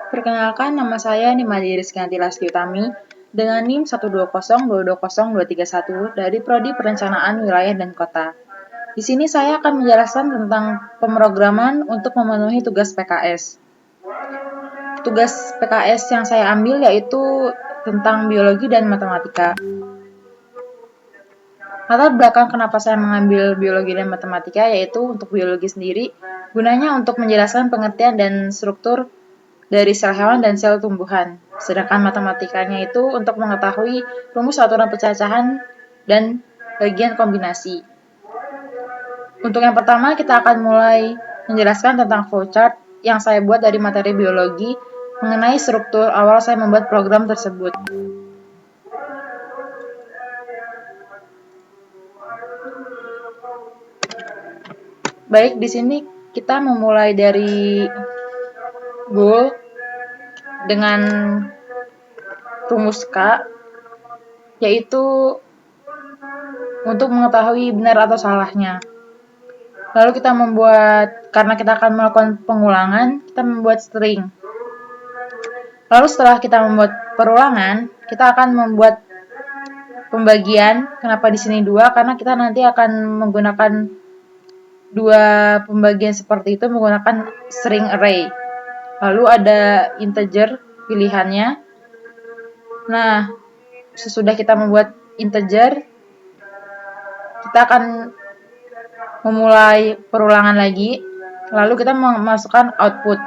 Perkenalkan, nama saya Nimade Rizkyanti Lastiutami dengan NIM 120220231 dari Prodi Perencanaan Wilayah dan Kota. Di sini saya akan menjelaskan tentang pemrograman untuk memenuhi tugas PKS. Tugas PKS yang saya ambil yaitu tentang biologi dan matematika. Latar belakang kenapa saya mengambil biologi dan matematika yaitu untuk biologi sendiri, gunanya untuk menjelaskan pengertian dan struktur dari sel hewan dan sel tumbuhan. Sedangkan matematikanya itu untuk mengetahui rumus aturan pecacahan dan bagian kombinasi. Untuk yang pertama, kita akan mulai menjelaskan tentang flowchart yang saya buat dari materi biologi mengenai struktur awal saya membuat program tersebut. Baik, di sini kita memulai dari goal dengan rumus K, yaitu untuk mengetahui benar atau salahnya. Lalu kita membuat, karena kita akan melakukan pengulangan, kita membuat string. Lalu setelah kita membuat perulangan, kita akan membuat pembagian. Kenapa di sini 2? Karena kita nanti akan menggunakan 2 pembagian seperti itu menggunakan string array. Lalu ada integer pilihannya. Nah, sesudah kita membuat integer, kita akan memulai perulangan lagi. Lalu kita memasukkan output.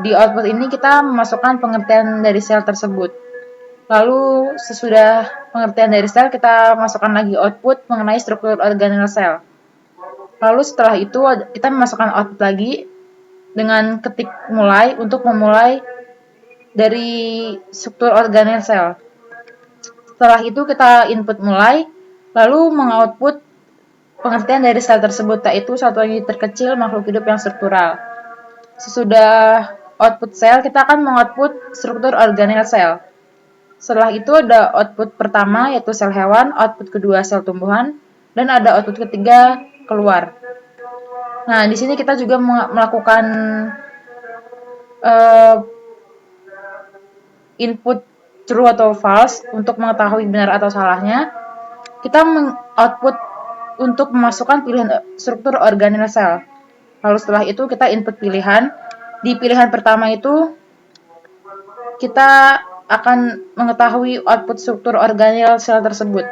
Di output ini kita memasukkan pengertian dari sel tersebut. Lalu sesudah pengertian dari sel, kita masukkan lagi output mengenai struktur organel sel. Lalu setelah itu kita memasukkan output lagi dengan ketik mulai untuk memulai dari struktur organel sel. Setelah itu kita input mulai, lalu mengoutput pengertian dari sel tersebut, yaitu satuan unit terkecil makhluk hidup yang struktural. Sesudah output sel, kita akan mengoutput struktur organel sel. Setelah itu ada output pertama, yaitu sel hewan, output kedua sel tumbuhan, dan ada output ketiga keluar. Nah, di sini kita juga melakukan input true atau false untuk mengetahui benar atau salahnya. Kita output untuk memasukkan pilihan struktur organel sel. Lalu setelah itu kita input pilihan. Di pilihan pertama itu kita akan mengetahui output struktur organel sel tersebut.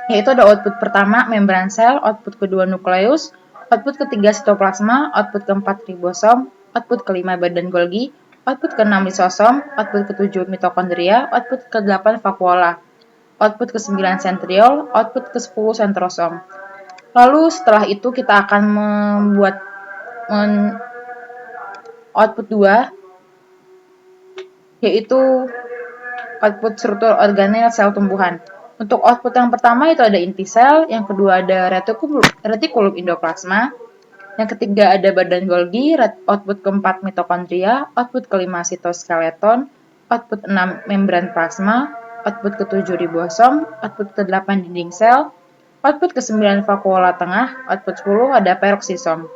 Yaitu ada output pertama membran sel, output kedua nukleus, output ketiga sitoplasma, output keempat ribosom, output kelima badan Golgi, output keenam lisosom, output ketujuh mitokondria, output ke-8 vakuola, output ke-9 sentriol, output ke-10 sentrosom. Lalu setelah itu kita akan membuat output 2, yaitu output struktur organel sel tumbuhan. Untuk output yang pertama itu ada inti sel, yang kedua ada retikulum endoplasma, yang ketiga ada badan Golgi, output keempat mitokondria, output kelima sitoskeleton, output 6 membran plasma, output ke-7 ribosom, output ke-8 dinding sel, output ke-9 vakuola tengah, output 10 ada peroksisom.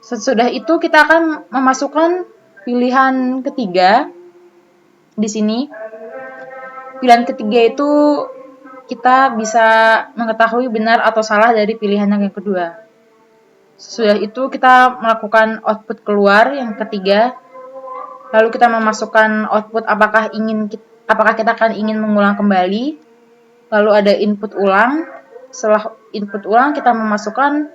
Sesudah itu kita akan memasukkan pilihan ketiga di sini. Pilihan ketiga itu kita bisa mengetahui benar atau salah dari pilihan yang kedua. Sesudah itu kita melakukan output keluar yang ketiga. Lalu kita memasukkan output apakah kita akan ingin mengulang kembali. Lalu ada input ulang. Setelah input ulang kita memasukkan,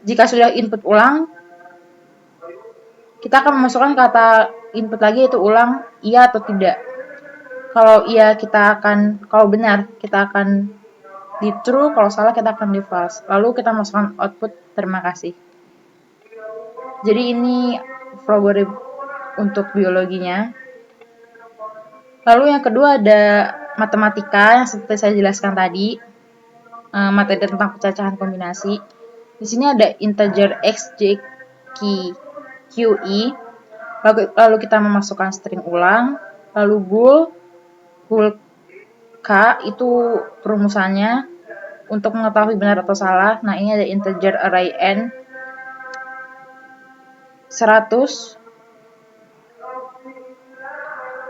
jika sudah input ulang, kita akan memasukkan kata input lagi, yaitu ulang iya atau tidak. Kalau iya kalau benar kita akan di true, kalau salah kita akan di false. Lalu kita masukkan output terima kasih. Jadi ini flow untuk biologinya. Lalu yang kedua ada matematika yang seperti saya jelaskan tadi, materi tentang pecacahan kombinasi. Di sini ada integer x, y, q, i. Lalu kita memasukkan string ulang. Lalu bool K itu rumusannya untuk mengetahui benar atau salah. Nah, ini ada integer array n 100.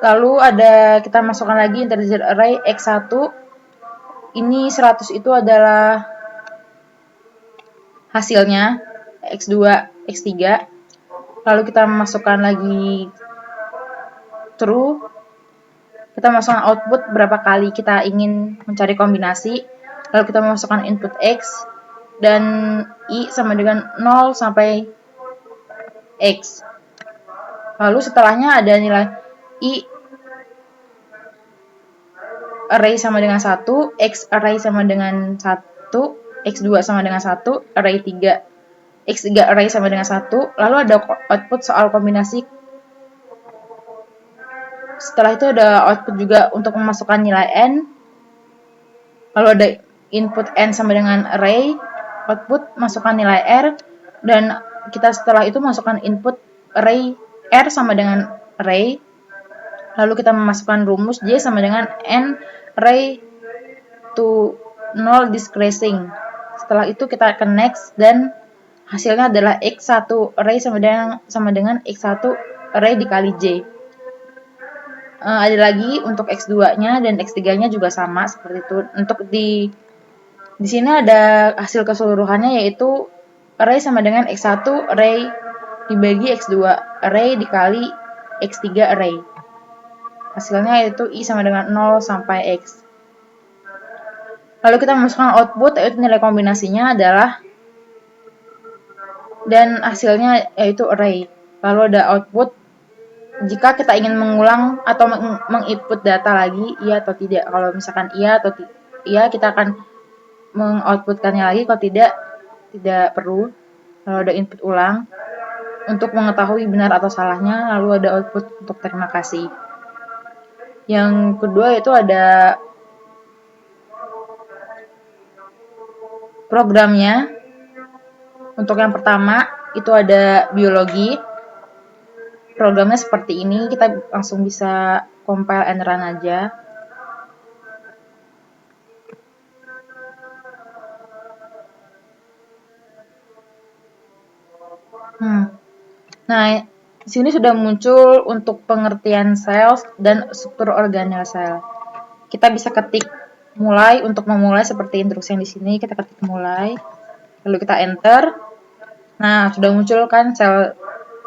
Lalu kita masukkan lagi integer array x1. Ini 100 itu adalah hasilnya, x2, x3. Lalu kita masukkan lagi true. Kita masukkan output berapa kali kita ingin mencari kombinasi. Lalu kita masukkan input x dan i sama dengan 0 sampai x. Lalu setelahnya ada nilai i array sama dengan 1, x array sama dengan 1, x2 sama dengan 1, array 3, x3 array sama dengan 1, lalu ada output soal kombinasi. Setelah itu ada output juga untuk memasukkan nilai n, lalu ada input n sama dengan array, output masukkan nilai r, dan kita setelah itu masukkan input array r sama dengan array, lalu kita memasukkan rumus j sama dengan n array to null decreasing. Setelah itu kita akan next dan hasilnya adalah x1 array sama dengan x1 array dikali j. Ada lagi untuk x2-nya dan x3-nya juga sama seperti itu. Untuk di sini ada hasil keseluruhannya yaitu array sama dengan x1 array dibagi x2 array dikali x3 array. Hasilnya yaitu i sama dengan 0 sampai x. Lalu kita memasukkan output, yaitu nilai kombinasinya adalah, dan hasilnya yaitu array. Lalu ada output, jika kita ingin mengulang atau menginput data lagi, iya atau tidak. Kalau misalkan iya atau iya, kita akan mengoutputkannya lagi. Kalau tidak perlu. Lalu ada input ulang untuk mengetahui benar atau salahnya. Lalu ada output untuk terima kasih. Yang kedua itu ada programnya. Untuk yang pertama itu ada biologi. Programnya seperti ini, kita langsung bisa compile and run aja. Nah, di sini sudah muncul untuk pengertian sel dan struktur organel sel. Kita bisa ketik mulai. Untuk memulai seperti instruksi yang di sini, kita ketik mulai, lalu kita enter. Nah, sudah muncul kan sel,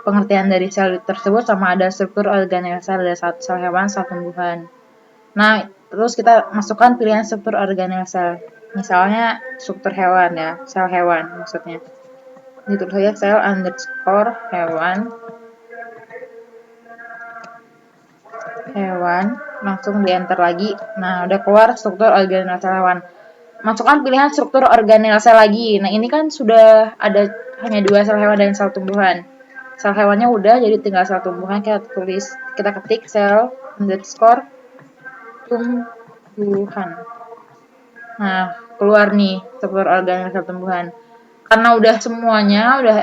pengertian dari sel tersebut, sama ada struktur organel sel, ada sel hewan, sel tumbuhan. Nah, terus kita masukkan pilihan struktur organel sel. Misalnya struktur hewan ya, sel hewan maksudnya. Ditulis saja sel underscore hewan, langsung di enter lagi. Nah, udah keluar struktur organel sel hewan. Masukkan pilihan struktur organel sel lagi. Nah, ini kan sudah ada hanya 2 sel hewan dan sel tumbuhan. Sel hewannya udah, jadi tinggal sel tumbuhan. Kita ketik sel underscore tumbuhan. Nah, keluar nih struktur organel sel tumbuhan. Karena udah semuanya, udah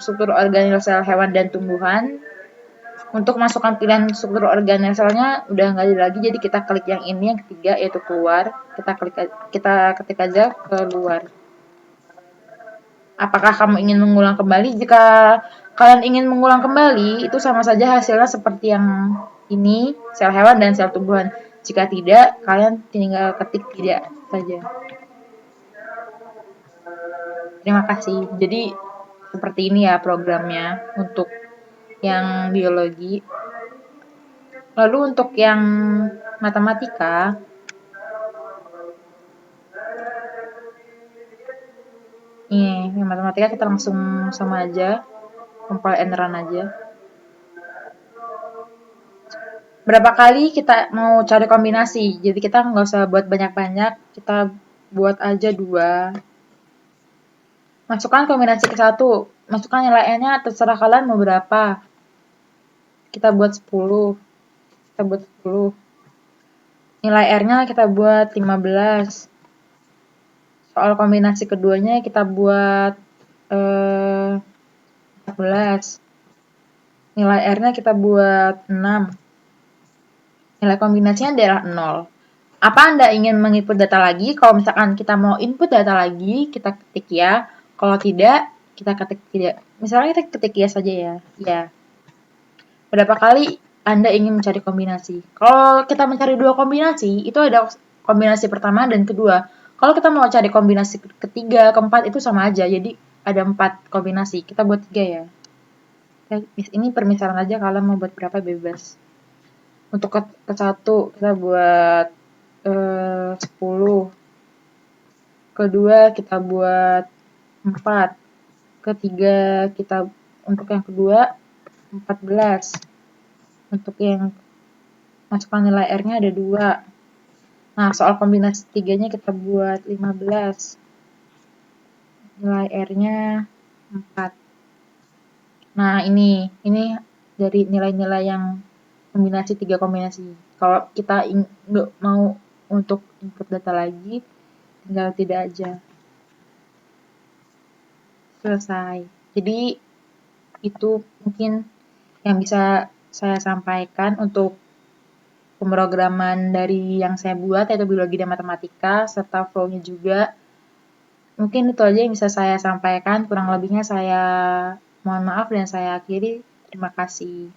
struktur organel sel hewan dan tumbuhan, untuk masukkan pilihan struktur organel selnya udah nggak ada lagi, jadi kita klik yang ini, yang ketiga, yaitu keluar. Kita ketik aja keluar. Apakah kamu ingin mengulang kembali? Jika kalian ingin mengulang kembali, itu sama saja hasilnya seperti yang ini, sel hewan dan sel tumbuhan. Jika tidak, kalian tinggal ketik tidak saja. Terima kasih. Jadi seperti ini ya programnya untuk yang biologi. Lalu untuk yang matematika, yang matematika kita langsung sama aja, compile and run aja. Berapa kali kita mau cari kombinasi, jadi kita nggak usah buat banyak-banyak, kita buat aja 2. Masukkan kombinasi ke 1, masukkan nilai n-nya, terserah kalian mau berapa. Kita buat 10. Nilai r-nya kita buat 15. Soal kombinasi keduanya kita buat 14. Nilai r-nya kita buat 6. Nilai kombinasinya adalah 0. Apa Anda ingin menginput data lagi? Kalau misalkan kita mau input data lagi, kita ketik ya. Kalau tidak, kita ketik tidak. Misalnya kita ketik ya saja ya. Ya. Berapa kali Anda ingin mencari kombinasi. Kalau kita mencari dua kombinasi, itu ada kombinasi pertama dan kedua. Kalau kita mau cari kombinasi ketiga, keempat, itu sama aja. Jadi ada 4 kombinasi. Kita buat 3 ya. Ini permisalan aja, kalian mau buat berapa bebas. Untuk ke satu kita buat 10. Kedua kita buat 4. Ketiga kita untuk yang kedua 14. Untuk yang masukkan nilai R-nya ada 2. Nah, soal kombinasi tiganya kita buat 15. Nilai R-nya 4. Nah, ini dari nilai-nilai yang kombinasi 3 kombinasi. Kalau kita nggak mau untuk input data lagi, tinggal tidak aja. Selesai. Jadi, itu mungkin yang bisa saya sampaikan untuk pemrograman dari yang saya buat, yaitu biologi dan matematika, serta flow-nya juga. Mungkin itu aja yang bisa saya sampaikan, kurang lebihnya saya mohon maaf dan saya akhiri. Terima kasih.